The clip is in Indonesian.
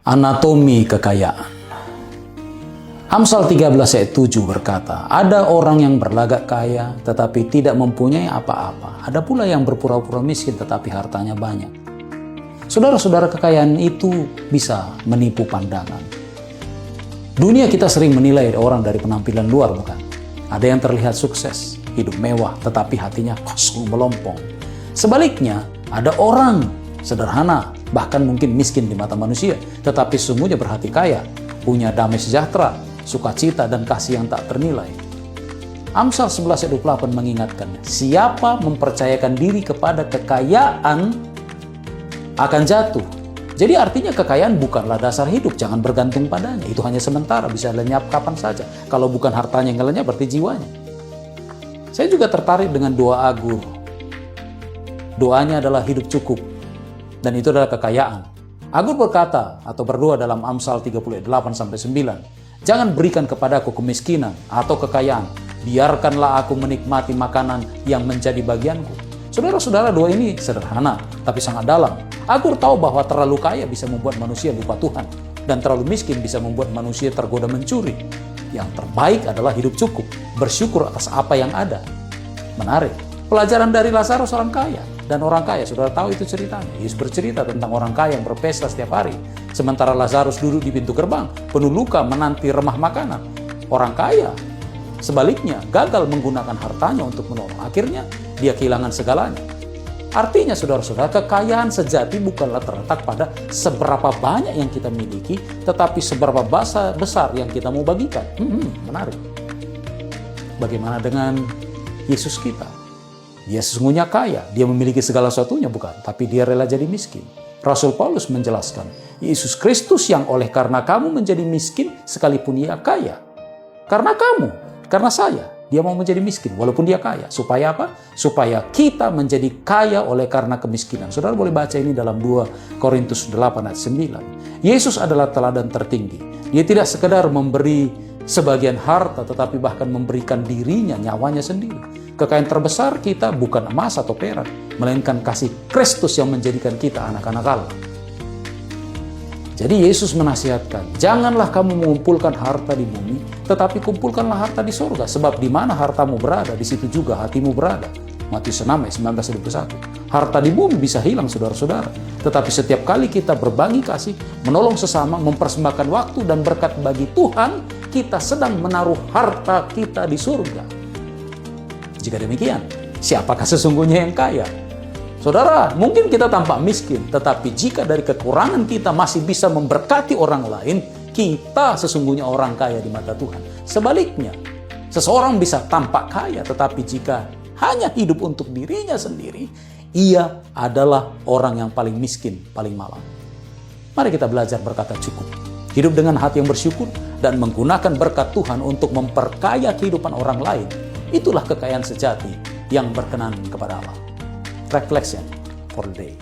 Anatomi kekayaan. Amsal 13 ayat 7 berkata, ada orang yang berlagak kaya tetapi tidak mempunyai apa-apa. Ada pula yang berpura-pura miskin tetapi hartanya banyak. Saudara-saudara, kekayaan itu bisa menipu pandangan. Dunia kita sering menilai orang dari penampilan luar, bukan? Ada yang terlihat sukses, hidup mewah, tetapi hatinya kosong melompong. Sebaliknya, ada orang sederhana, bahkan mungkin miskin di mata manusia, tetapi sesungguhnya berhati kaya, punya damai sejahtera, sukacita dan kasih yang tak ternilai. Amsal 11 ayat 28 mengingatkan, siapa mempercayakan diri kepada kekayaan akan jatuh. Jadi artinya kekayaan bukanlah dasar hidup, jangan bergantung padanya. Itu hanya sementara, bisa lenyap kapan saja. Kalau bukan hartanya yang lenyap, berarti jiwanya. Saya juga tertarik dengan doa Agur. Doanya adalah hidup cukup, dan itu adalah kekayaan. Agur berkata atau berdoa dalam Amsal 38-9, jangan berikan kepadaku kemiskinan atau kekayaan, biarkanlah aku menikmati makanan yang menjadi bagianku. Saudara-saudara, doa ini sederhana, tapi sangat dalam. Agur tahu bahwa terlalu kaya bisa membuat manusia lupa Tuhan, dan terlalu miskin bisa membuat manusia tergoda mencuri. Yang terbaik adalah hidup cukup, bersyukur atas apa yang ada. Menarik, pelajaran dari Lazarus orang kaya. Dan orang kaya, saudara tahu itu ceritanya. Yesus bercerita tentang orang kaya yang berpesta setiap hari. Sementara Lazarus duduk di pintu gerbang, penuh luka menanti remah makanan. Orang kaya, sebaliknya, gagal menggunakan hartanya untuk menolong. Akhirnya, dia kehilangan segalanya. Artinya, saudara-saudara, kekayaan sejati bukanlah terletak pada seberapa banyak yang kita miliki, tetapi seberapa besar yang kita mau bagikan. Menarik. Bagaimana dengan Yesus kita? Dia sesungguhnya kaya, dia memiliki segala sesuatunya, bukan? Tapi dia rela jadi miskin. Rasul Paulus menjelaskan, Yesus Kristus yang oleh karena kamu menjadi miskin, sekalipun ia kaya. Karena kamu, karena saya, dia mau menjadi miskin, walaupun dia kaya. Supaya apa? Supaya kita menjadi kaya oleh karena kemiskinan. Saudara boleh baca ini dalam 2 Korintus 8 ayat 9. Yesus adalah teladan tertinggi. Dia tidak sekedar memberi sebagian harta, tetapi bahkan memberikan dirinya, nyawanya sendiri. Kekayaan terbesar kita bukan emas atau perak, melainkan kasih Kristus yang menjadikan kita anak-anak Allah. Jadi Yesus menasihatkan, janganlah kamu mengumpulkan harta di bumi, tetapi kumpulkanlah harta di surga. Sebab di mana hartamu berada, di situ juga hatimu berada. Matius 6 ayat 19-21. Harta di bumi bisa hilang, saudara-saudara. Tetapi setiap kali kita berbagi kasih, menolong sesama, mempersembahkan waktu dan berkat bagi Tuhan, kita sedang menaruh harta kita di surga. Jika demikian, siapakah sesungguhnya yang kaya? Saudara, mungkin kita tampak miskin, tetapi jika dari kekurangan kita masih bisa memberkati orang lain, kita sesungguhnya orang kaya di mata Tuhan. Sebaliknya, seseorang bisa tampak kaya, tetapi jika hanya hidup untuk dirinya sendiri, ia adalah orang yang paling miskin, paling malang. Mari kita belajar berkata cukup. Hidup dengan hati yang bersyukur dan menggunakan berkat Tuhan untuk memperkaya kehidupan orang lain. Itulah kekayaan sejati yang berkenan kepada Allah. Reflection for the day.